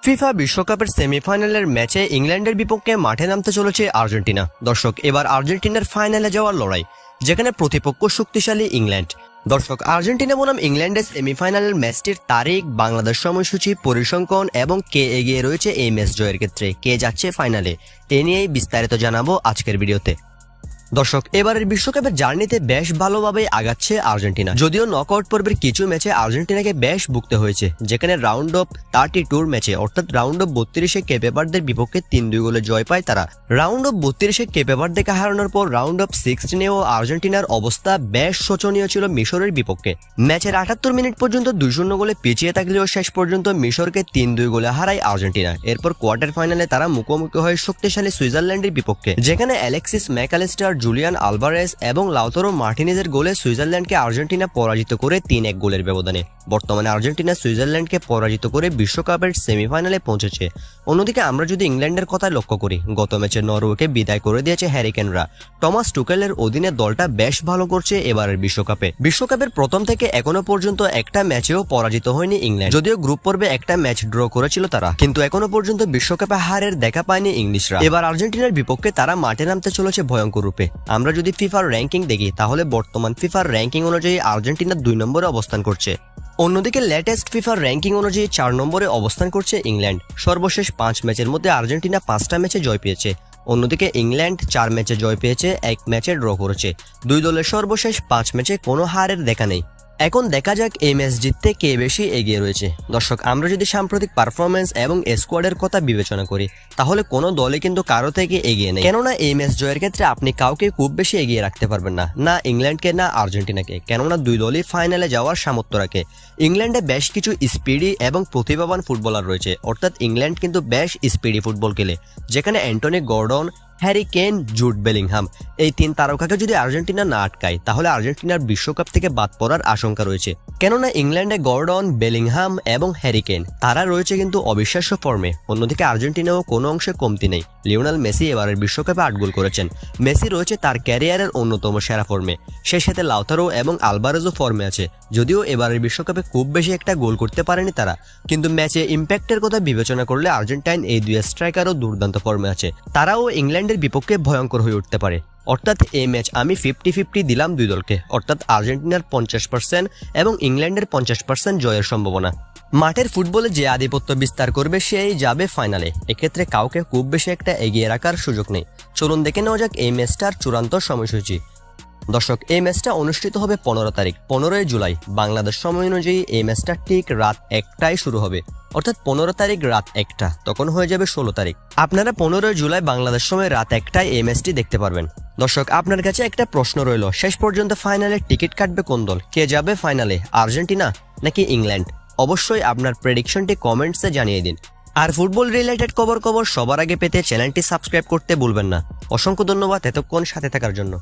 FIFA বিশ্বকাপের সেমিফাইনালের ম্যাচে ইংল্যান্ডের বিপক্ষে মাঠে নামতে চলেছে আর্জেন্টিনা। দর্শক, এবার আর্জেন্টিনার ফাইনালে যাওয়ার লড়াই, যেখানে প্রতিপক্ষ শক্তিশালী ইংল্যান্ড। দর্শক, আর্জেন্টিনা বনাম ইংল্যান্ডের সেমিফাইনালের ম্যাচটির তারিখ, বাংলাদেশ সময়সূচি, পরিসংখ্যান এবং কে এগিয়ে রয়েছে এই ম্যাচ জয়ের ক্ষেত্রে, কে যাচ্ছে ফাইনালে, এ নিয়েই বিস্তারিত জানাবো আজকের ভিডিওতে। দর্শক, এবারের বিশ্বকাপের জার্নিতে বেশ ভালোভাবে আগাচ্ছে আর্জেন্টিনা। যদিও নকআউট পর্বের কিছু ম্যাচে আর্জেন্টিনাকে বেশ ভুগতে হয়েছে, যেখানে রাউন্ড অফ 32 ম্যাচে অর্থাৎ রাউন্ড অফ 32-এ কেপ ভার্দের বিপক্ষে 3-2 গোলে জয় পায় তারা। রাউন্ড অফ 32-এ কেপ ভার্দেকে হারানোর পর রাউন্ড অফ 16-এও আর্জেন্টিনার অবস্থা বেশ শোচনীয় ছিল মিশরের বিপক্ষে। ম্যাচের 78 মিনিট পর্যন্ত 2-0 গোলে পিছিয়ে থাকলেও শেষ পর্যন্ত মিশরকে 3-2 গোলে হারায় আর্জেন্টিনা। এরপর কোয়ার্টার ফাইনালে তারা মুখোমুখি হয় শক্তিশালী সুইজারল্যান্ডের বিপক্ষে, যেখানে অ্যালেক্সিস ম্যাকালিস্টার, জুলিয়ান আলভারেজ এবং লাউতারো মার্টিনেজের গোলে সুইজারল্যান্ডকে আর্জেন্টিনা পরাজিত করে 3-1 গোলের ব্যবধানে। বর্তমানে আর্জেন্টিনা সুইজারল্যান্ডকে পরাজিত করে বিশ্বকাপের সেমিফাইনালে পৌঁছেছে। অন্যদিকে আমরা যদি ইংল্যান্ডের কথা লক্ষ্য করি, গত ম্যাচে নরওয়েকে বিদায় করে দিয়েছে হ্যারিকেনরা। টমাস টুকেলের অধীনে দলটা বেশ ভালো করছে এবারের বিশ্বকাপের প্রথম থেকে এখনো পর্যন্ত একটা ম্যাচেও পরাজিত হয়নি ইংল্যান্ড। যদিও গ্রুপ পর্বে একটা ম্যাচ ড্র করেছিল তারা, কিন্তু এখনো পর্যন্ত বিশ্বকাপে হারের দেখা পায়নি ইংলিশরা। এবার আর্জেন্টিনার বিপক্ষে তারা মাঠে নামতে চলেছে ভয়ঙ্কর রূপে। আমরা যদি ফিফার র্যাঙ্কিং দেখি, তাহলে বর্তমান ফিফার র্যাঙ্কিং অনুযায়ী আর্জেন্টিনা 2 নম্বরে অবস্থান করছে। অন্যদিকে লেটেস্ট ফিফার র্যাঙ্কিং অনুযায়ী 4 নম্বরে অবস্থান করছে ইংল্যান্ড। সর্বশেষ 5 ম্যাচের মধ্যে আর্জেন্টিনা 5টা ম্যাচে জয় পেয়েছে। অন্যদিকে ইংল্যান্ড 4 ম্যাচে জয় পেয়েছে, 1 ম্যাচে ড্র করেছে। দুই দলের সর্বশেষ 5 ম্যাচে কোনো হারের দেখা নেই। এখন দেখা যাক এই ম্যাচ জিততে কে বেশি এগিয়ে রয়েছে। দর্শক, আমরা যদি সাম্প্রতিক পারফরমেন্স এবং স্কোয়াডের কথা বিবেচনা করি, তাহলে কোনো দলে কিন্তু কারো থেকে এগিয়ে নেই। কেননা এই ম্যাচ জয়ের ক্ষেত্রে আপনি কাউকে খুব বেশি এগিয়ে রাখতে পারবেন না, না ইংল্যান্ডকে না আর্জেন্টিনাকে, কেননা দুই দলই ফাইনালে যাওয়ার সামর্থ্য রাখে। ইংল্যান্ডে বেশ কিছু স্পিডি এবং প্রতিভাবান ফুটবলার রয়েছে, অর্থাৎ ইংল্যান্ড কিন্তু বেশ স্পিডি ফুটবল খেলে, যেখানে Anthony Gordon, Harry Kane, Jude Bellingham, এই 3 তারকাকে যদি আর্জেন্টিনা না আটকায়, তাহলে আর্জেন্টিনার বিশ্বকাপ থেকে বাদ পড়ার আশঙ্কা রয়েছে। কেননা ইংল্যান্ডে গর্ডন, বেলিংহাম এবং হ্যারি কেন তারা রয়েছে কিন্তু অবিশ্বাস্য ফর্মে। অন্যদিকে আর্জেন্টিনাও কোনো অংশে কমতি নেই। লিওনেল মেসি এবারের বিশ্বকাপে 8 গোল করেছেন। মেসি রয়েছে তার ক্যারিয়ারের অন্যতম সেরা ফর্মে। সেই সাথে লাউতারো এবং আলভারেজও ফর্মে আছে। যদিও এবারের বিশ্বকাপে খুব বেশি একটা গোল করতে পারেনি তারা, কিন্তু ম্যাচে ইম্প্যাক্টের কথা বিবেচনা করলে আর্জেন্টাইন এই 2 স্ট্রাইকারও দুর্দান্ত ফর্মে আছে। তারাও ইংল্যান্ডের বিপক্ষে ভয়ঙ্কর হয়ে উঠতে পারে। অর্থাৎ এই ম্যাচ আমি 50-50 দিলাম দুই দলকে, অর্থাৎ আর্জেন্টিনার 50% এবং ইংল্যান্ডের 50% জয়ের সম্ভাবনা। মাঠের ফুটবলে যে আধিপত্য বিস্তার করবে সেই যাবে ফাইনালে। এক্ষেত্রে কাউকে খুব বেশি একটা এগিয়ে রাখার সুযোগ নেই। চলুন দেখে নেওয়া যাক এই ম্যাচটার চূড়ান্ত সময়সূচি। দর্শক, এই ম্যাচটা অনুষ্ঠিত হবে 15 তারিখ, 15 জুলাই বাংলাদেশ সময় অনুযায়ী। এই ম্যাচটা ঠিক রাত 1টায় শুরু হবে, অর্থাৎ 15 তারিখ রাত 1টা, তখন হয়ে যাবে 16 তারিখ। আপনারা 15 জুলাই বাংলাদেশ সময় রাত 1টায় এই ম্যাচটি দেখতে পারবেন। দর্শক, আপনার কাছে একটা প্রশ্ন রইল, শেষ পর্যন্ত ফাইনালের টিকিট কাটবে কোন দল? কে যাবে ফাইনালে, আর্জেন্টিনা নাকি ইংল্যান্ড? অবশ্যই আপনার প্রেডিকশনটি কমেন্টসে জানিয়ে দিন। আর ফুটবল রিলেটেড খবর সবার আগে পেতে চ্যানেলটি সাবস্ক্রাইব করতে ভুলবেন না। অসংখ্য ধন্যবাদ এতক্ষণ সাথে থাকার জন্য।